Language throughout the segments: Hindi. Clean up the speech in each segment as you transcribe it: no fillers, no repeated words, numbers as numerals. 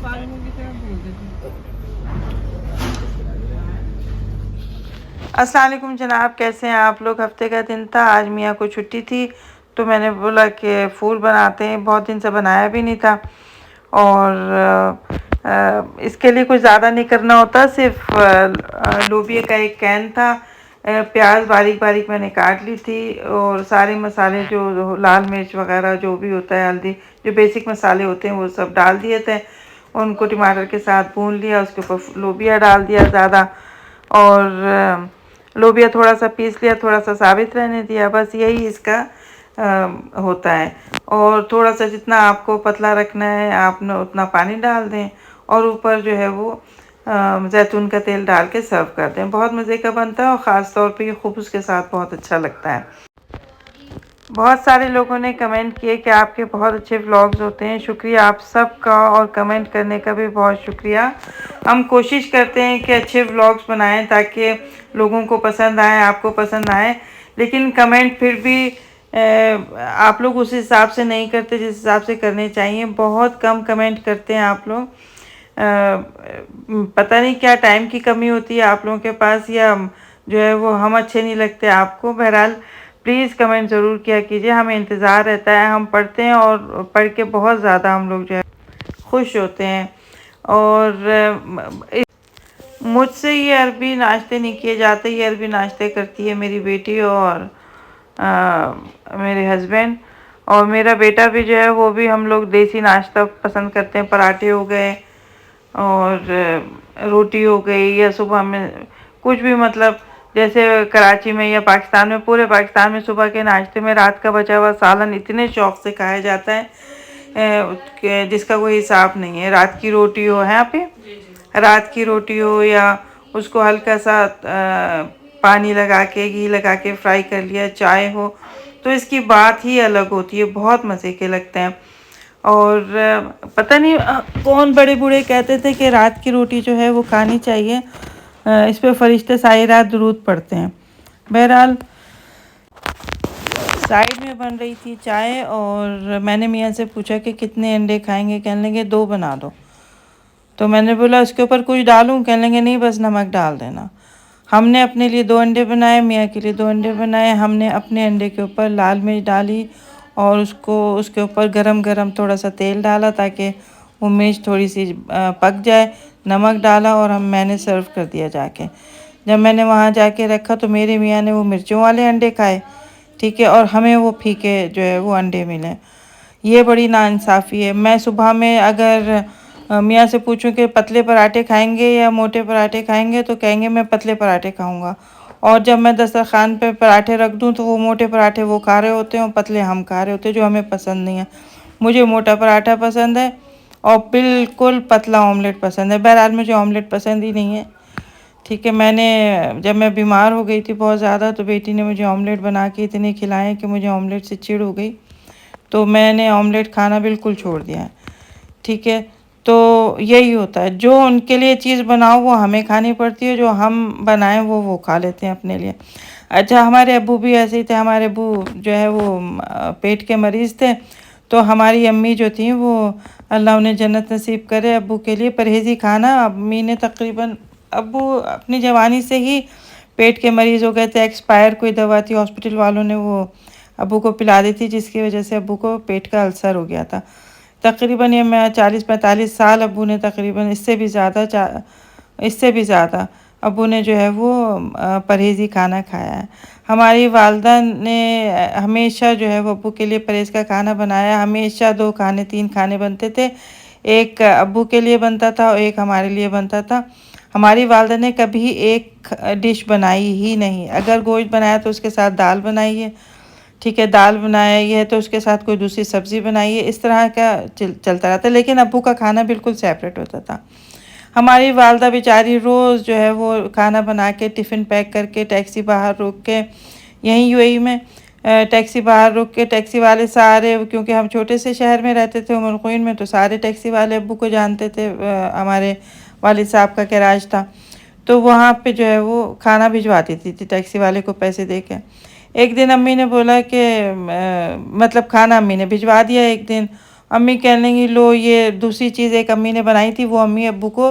अस्सलाम वालेकुम जनाब, कैसे हैं आप लोग। हफ्ते का दिन था, आज मियाँ को छुट्टी थी तो मैंने बोला कि फूल बनाते हैं। बहुत दिन से बनाया भी नहीं था और इसके लिए कुछ ज़्यादा नहीं करना होता, सिर्फ लोबिया का एक कैन था। प्याज बारीक बारीक मैंने काट ली थी और सारे मसाले जो लाल मिर्च वगैरह जो भी होता है, हल्दी, जो बेसिक मसाले होते हैं वो सब डाल दिए थे। उनको टमाटर के साथ भून लिया, उसके ऊपर लोबिया डाल दिया ज़्यादा और लोबिया थोड़ा सा पीस लिया, थोड़ा सा साबित रहने दिया। बस यही इसका होता है। और थोड़ा सा जितना आपको पतला रखना है आप न उतना पानी डाल दें और ऊपर जो है वो जैतून का तेल डाल के सर्व कर दें। बहुत मज़े का बनता है और ख़ास तौर पे ये खुब्ज़ के साथ बहुत अच्छा लगता है। बहुत सारे लोगों ने कमेंट किए कि आपके बहुत अच्छे व्लॉग्स होते हैं। शुक्रिया आप सब का, और कमेंट करने का भी बहुत शुक्रिया। हम कोशिश करते हैं कि अच्छे व्लॉग्स बनाएं ताकि लोगों को पसंद आए, आपको पसंद आए, लेकिन कमेंट फिर भी आप लोग उस हिसाब से नहीं करते जिस हिसाब से करने चाहिए। बहुत कम कमेंट करते हैं आप लोग। पता नहीं क्या टाइम की कमी होती है आप लोगों के पास, या जो है वो हम अच्छे नहीं लगते आपको। बहरहाल प्लीज़ कमेंट ज़रूर किया कीजिए, हमें इंतज़ार रहता है। हम पढ़ते हैं और पढ़ के बहुत ज़्यादा हम लोग जो है खुश होते हैं। और मुझसे ये अरबी नाश्ते नहीं किए जाते, ये अरबी नाश्ते करती है मेरी बेटी और मेरे हस्बैंड। और मेरा बेटा भी जो है वो भी, हम लोग देसी नाश्ता पसंद करते हैं। पराठे हो गए और रोटी हो गई, या सुबह में कुछ भी, मतलब जैसे कराची में या पाकिस्तान में, पूरे पाकिस्तान में सुबह के नाश्ते में रात का बचा हुआ सालन इतने शौक़ से खाया जाता है जिसका कोई हिसाब नहीं है। रात की रोटी हो, है आप, रात की रोटी हो या उसको हल्का सा पानी लगा के, घी लगा के फ्राई कर लिया, चाय हो, तो इसकी बात ही अलग होती है। बहुत मज़े के लगते हैं। और पता नहीं कौन बड़े बूढ़े कहते थे कि रात की रोटी जो है वो खानी चाहिए, इस पे फरिश्ते सारी रात दुरूद पढ़ते हैं। बहरहाल साइड में बन रही थी चाय और मैंने मियाँ से पूछा कि कितने अंडे खाएंगे। कहने लगे 2 बना दो। तो मैंने बोला उसके ऊपर कुछ डालूं। कहने लगे नहीं, बस नमक डाल देना। हमने अपने लिए 2 अंडे बनाए, मियाँ के लिए 2 अंडे बनाए। हमने अपने अंडे के ऊपर लाल मिर्च डाली और उसको उसके ऊपर गरम गरम थोड़ा सा तेल डाला ताकि वो मिर्च थोड़ी सी पक जाए। नमक डाला और मैंने सर्व कर दिया जाके। जब मैंने वहाँ जाके रखा तो मेरे मियाँ ने वो मिर्चों वाले अंडे खाए, ठीक है, और हमें वो फीके जो है वो अंडे मिले। ये बड़ी नाइंसाफ़ी है। मैं सुबह में अगर मियाँ से पूछूं कि पतले पराठे खाएंगे या मोटे पराठे खाएंगे तो कहेंगे मैं पतले पराठे खाऊंगा। और जब मैं दस्तरखान पे पराठे रख दूं तो वो मोटे पराठे वो खा रहे होते हैं और पतले हम खा रहे होते हैं, जो हमें पसंद नहीं है। मुझे मोटा पराठा पसंद है और बिल्कुल पतला ऑमलेट पसंद है। बहरहाल मुझे ऑमलेट पसंद ही नहीं है, ठीक है। जब मैं बीमार हो गई थी बहुत ज़्यादा तो बेटी ने मुझे ऑमलेट बना के इतने खिलाए कि मुझे ऑमलेट से चिढ़ हो गई, तो मैंने ऑमलेट खाना बिल्कुल छोड़ दिया है, ठीक है। तो यही होता है, जो उनके लिए चीज़ बनाओ वो हमें खानी पड़ती है, जो हम बनाएं वो खा लेते हैं अपने लिए। अच्छा, हमारे अब्बू भी ऐसे ही थे। हमारे अब्बू जो है वो पेट के मरीज़ थे, तो हमारी अम्मी जो थी वो, अल्लाह उन्हें जन्नत नसीब करे, अब्बू के लिए परहेज़ी खाना। अम्मी ने तकरीबन, अब्बू अपनी जवानी से ही पेट के मरीज़ हो गए थे। एक्सपायर कोई दवा थी, हॉस्पिटल वालों ने वो अब्बू को पिला दी थी, जिसकी वजह से अब्बू को पेट का अल्सर हो गया था। तकरीबन ये मैं 40-45 साल अब्बू ने, तकरीबन इससे भी ज़्यादा अब्बू ने जो है वो परहेज़ी खाना खाया है। हमारी वालदा ने हमेशा जो है वो अब्बू के लिए परहेज़ का खाना बनाया। हमेशा 2 खाने 3 खाने बनते थे, एक अब्बू के लिए बनता था और एक हमारे लिए बनता था। हमारी वालदा ने कभी एक डिश बनाई ही नहीं। अगर गोश्त बनाया तो उसके साथ दाल बनाई है, ठीक है, दाल बनाई है तो उसके साथ कोई दूसरी सब्ज़ी बनाई है। इस तरह का चलता रहता, लेकिन अब्बू का खाना बिल्कुल सेपरेट होता था। हमारी वालदा बेचारी रोज़ जो है वो खाना बना के टिफ़िन पैक करके टैक्सी बाहर रोक के, यहीं यूएई में टैक्सी बाहर रोक के, टैक्सी वाले सारे, क्योंकि हम छोटे से शहर में रहते थे उमर ख़ुइन में, तो सारे टैक्सी वाले अब्बू को जानते थे। हमारे वालिद साहब का गैराज था, तो वहाँ पे जो है वो खाना भिजवा देती थी टैक्सी वाले को पैसे दे के। एक दिन अम्मी ने बोला कि मतलब खाना अम्मी ने भिजवा दिया एक दिन, अम्मी कहने लगी लो ये दूसरी चीज़ एक अम्मी ने बनाई थी, वो अम्मी अब्बू को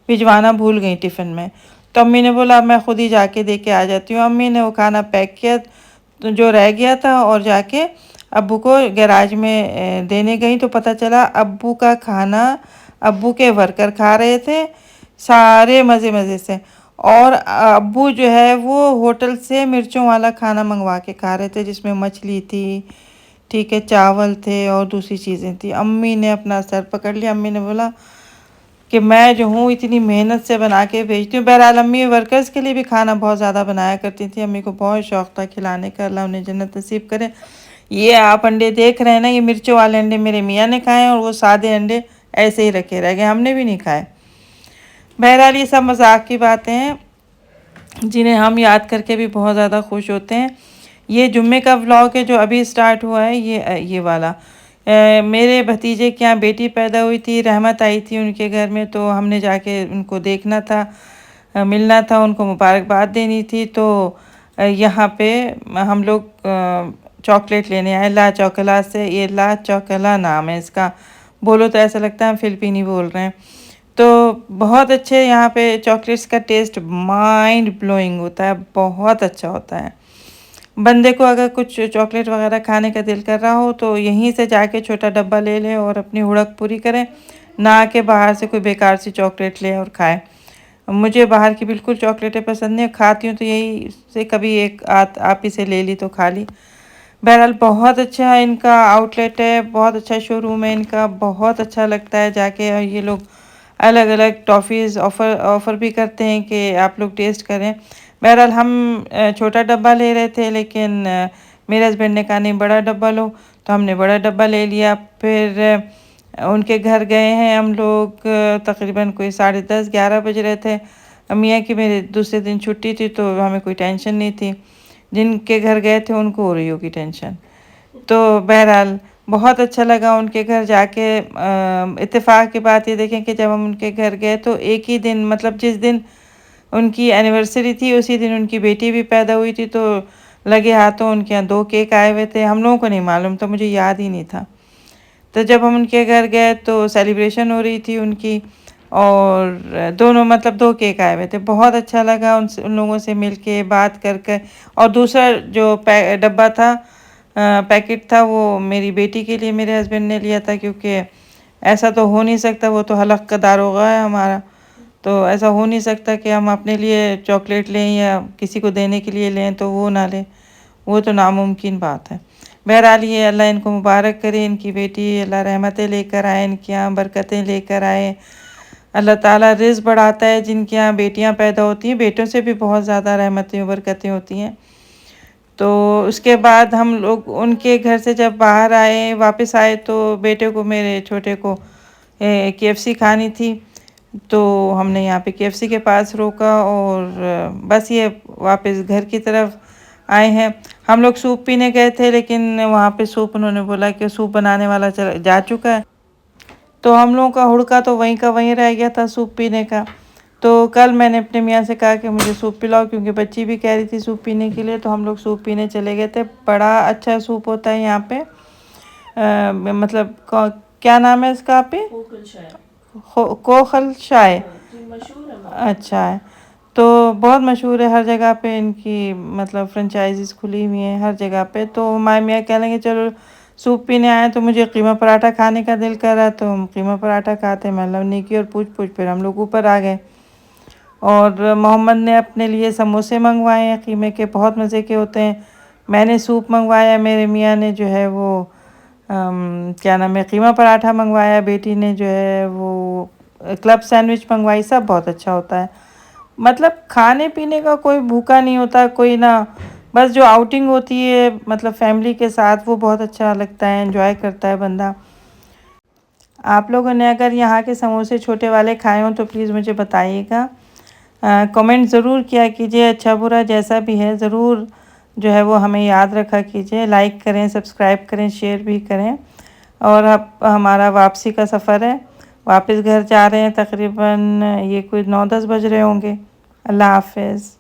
भिजवाना भूल गई टिफ़िन में। तो अम्मी ने बोला मैं खुद ही जाके दे के आ जाती हूँ। अम्मी ने वो खाना पैक किया तो जो रह गया था और जाके अब्बू को गैराज में देने गई तो पता चला अब्बू का खाना अब्बू के वर्कर खा रहे थे सारे मज़े मज़े से। और अब्बू जो है वो होटल से मिर्चों वाला खाना मंगवा के खा रहे थे जिसमें मछली थी, ठीक है, चावल थे और दूसरी चीज़ें थी। अम्मी ने अपना सर पकड़ लिया। अम्मी ने बोला कि मैं जो हूँ इतनी मेहनत से बना के भेजती हूँ। बहरहाल अम्मी वर्कर्स के लिए भी खाना बहुत ज़्यादा बनाया करती थी। अम्मी को बहुत शौक़ था खिलाने का, अल्लाह उन्हें जन्नत नसीब करे। ये आप अंडे देख रहे हैं ना, ये मिर्चों वाले अंडे मेरे मियाँ ने खाए और वो सादे अंडे ऐसे ही रखे रह गए, हमने भी नहीं खाए। बहरहाल ये सब मजाक की बातें हैं जिन्हें हम याद करके भी बहुत ज़्यादा खुश होते हैं। ये जुम्मे का व्लॉग है जो अभी स्टार्ट हुआ है, ये वाला मेरे भतीजे के यहाँ बेटी पैदा हुई थी, रहमत आई थी उनके घर में, तो हमने जाके उनको देखना था, मिलना था, उनको मुबारकबाद देनी थी। तो यहाँ पे हम लोग चॉकलेट लेने आए ला चौकला से। ये ला चौकला नाम है इसका, बोलो तो ऐसा लगता है हम फिलिपीनी बोल रहे हैं। तो बहुत अच्छे यहाँ पे चॉकलेट्स का टेस्ट माइंड ब्लोइंग होता है, बहुत अच्छा होता है। बंदे को अगर कुछ चॉकलेट वगैरह खाने का दिल कर रहा हो तो यहीं से जाके छोटा डब्बा ले ले और अपनी हुड़क पूरी करें, ना कि बाहर से कोई बेकार सी चॉकलेट ले और खाए। मुझे बाहर की बिल्कुल चॉकलेटें पसंद नहीं, खाती हूँ तो यही से कभी एक आप ही से ले ली तो खा ली। बहरहाल बहुत अच्छा इनका आउटलेट है, बहुत अच्छा शोरूम है इनका, बहुत अच्छा लगता है जाके। और ये लोग अलग अलग टॉफ़ीज़ ऑफ़र भी करते हैं कि आप लोग टेस्ट करें। बहरहाल हम छोटा डब्बा ले रहे थे लेकिन मेरे हस्बैंड ने कहा नहीं बड़ा डब्बा लो, तो हमने बड़ा डब्बा ले लिया। फिर उनके घर गए हैं हम लोग, तकरीबन कोई 10:30-11 बज रहे थे। मियाँ की मेरे दूसरे दिन छुट्टी थी तो हमें कोई टेंशन नहीं थी, जिनके घर गए थे उनको हो रही होगी टेंशन। तो बहरहाल बहुत अच्छा लगा उनके घर जाके। इत्तेफाक की बात ये देखें कि जब हम उनके घर गए तो एक ही दिन, मतलब जिस दिन उनकी एनिवर्सरी थी उसी दिन उनकी बेटी भी पैदा हुई थी। तो लगे हाथों उनके यहाँ 2 केक आए हुए थे, हम लोगों को नहीं मालूम था, मुझे याद ही नहीं था। तो जब हम उनके घर गए तो सेलिब्रेशन हो रही थी उनकी, और दोनों मतलब 2 केक आए हुए थे। बहुत अच्छा लगा उन लोगों से मिल के बात कर। और दूसरा जो डब्बा था, पैकेट था, वो मेरी बेटी के लिए मेरे हस्बैंड ने लिया था, क्योंकि ऐसा तो हो नहीं सकता, वो तो हलक़ का दारोगा है हमारा, तो ऐसा हो नहीं सकता कि हम अपने लिए चॉकलेट लें या किसी को देने के लिए लें तो वो ना लें, वो तो नामुमकिन बात है। बहरहाल ये अल्लाह इनको मुबारक करे, इनकी बेटी अल्लाह रहमतें लेकर आए, इनके यहाँ बरकतें लेकर आए। अल्लाह ताला रिज़्क़ बढ़ाता है जिनके यहाँ बेटियाँ पैदा होती हैं, बेटों से भी बहुत ज़्यादा रहमतें बरकतें होती हैं। तो उसके बाद हम लोग उनके घर से जब बाहर आए, वापस आए, तो बेटे को, मेरे छोटे को KFC खानी थी, तो हमने यहाँ पे KFC के पास रोका और बस ये वापस घर की तरफ आए हैं। हम लोग सूप पीने गए थे लेकिन वहाँ पे सूप, उन्होंने बोला कि सूप बनाने वाला जा चुका है, तो हम लोगों का हुड़का तो वहीं का वहीं रह गया था सूप पीने का। तो कल मैंने अपने मियाँ से कहा कि मुझे सूप पिलाओ, क्योंकि बच्ची भी कह रही थी सूप पीने के लिए, तो हम लोग सूप पीने चले गए थे। बड़ा अच्छा सूप होता है यहाँ पे, मतलब क्या नाम है इसका आप पे? कोखल शाय। अच्छा है, तो बहुत मशहूर है हर जगह पे इनकी, मतलब फ्रेंचाइजीज खुली हुई हैं हर जगह पे। तो हमारे मियाँ कह लेंगे चलो सूप पीने आए, तो मुझे कीमा पराठा खाने का दिल कर रहा, तो हम कीमा पराठा खाते। मतलब निकी और पूछ फिर हम लोग ऊपर आ गए, और मोहम्मद ने अपने लिए समोसे मंगवाए हैं कीमे के, बहुत मज़े के होते हैं। मैंने सूप मंगवाया, मेरे मियाँ ने जो है वो क्या नाम है, कीमा पराठा मंगवाया, बेटी ने जो है वो क्लब सैंडविच मंगवाई। सब बहुत अच्छा होता है, मतलब खाने पीने का कोई भूखा नहीं होता कोई ना, बस जो आउटिंग होती है मतलब फैमिली के साथ, वो बहुत अच्छा लगता है, एंजॉय करता है बंदा। आप लोगों ने अगर यहाँ के समोसे छोटे वाले खाए हों तो प्लीज़ मुझे बताइएगा, कमेंट ज़रूर किया कीजिए, अच्छा बुरा जैसा भी है ज़रूर जो है वो हमें याद रखा कीजिए। लाइक करें, सब्सक्राइब करें, शेयर भी करें। और अब हमारा वापसी का सफ़र है, वापस घर जा रहे हैं, तकरीबन ये कोई 9-10 बज रहे होंगे। अल्लाह हाफ़िज़।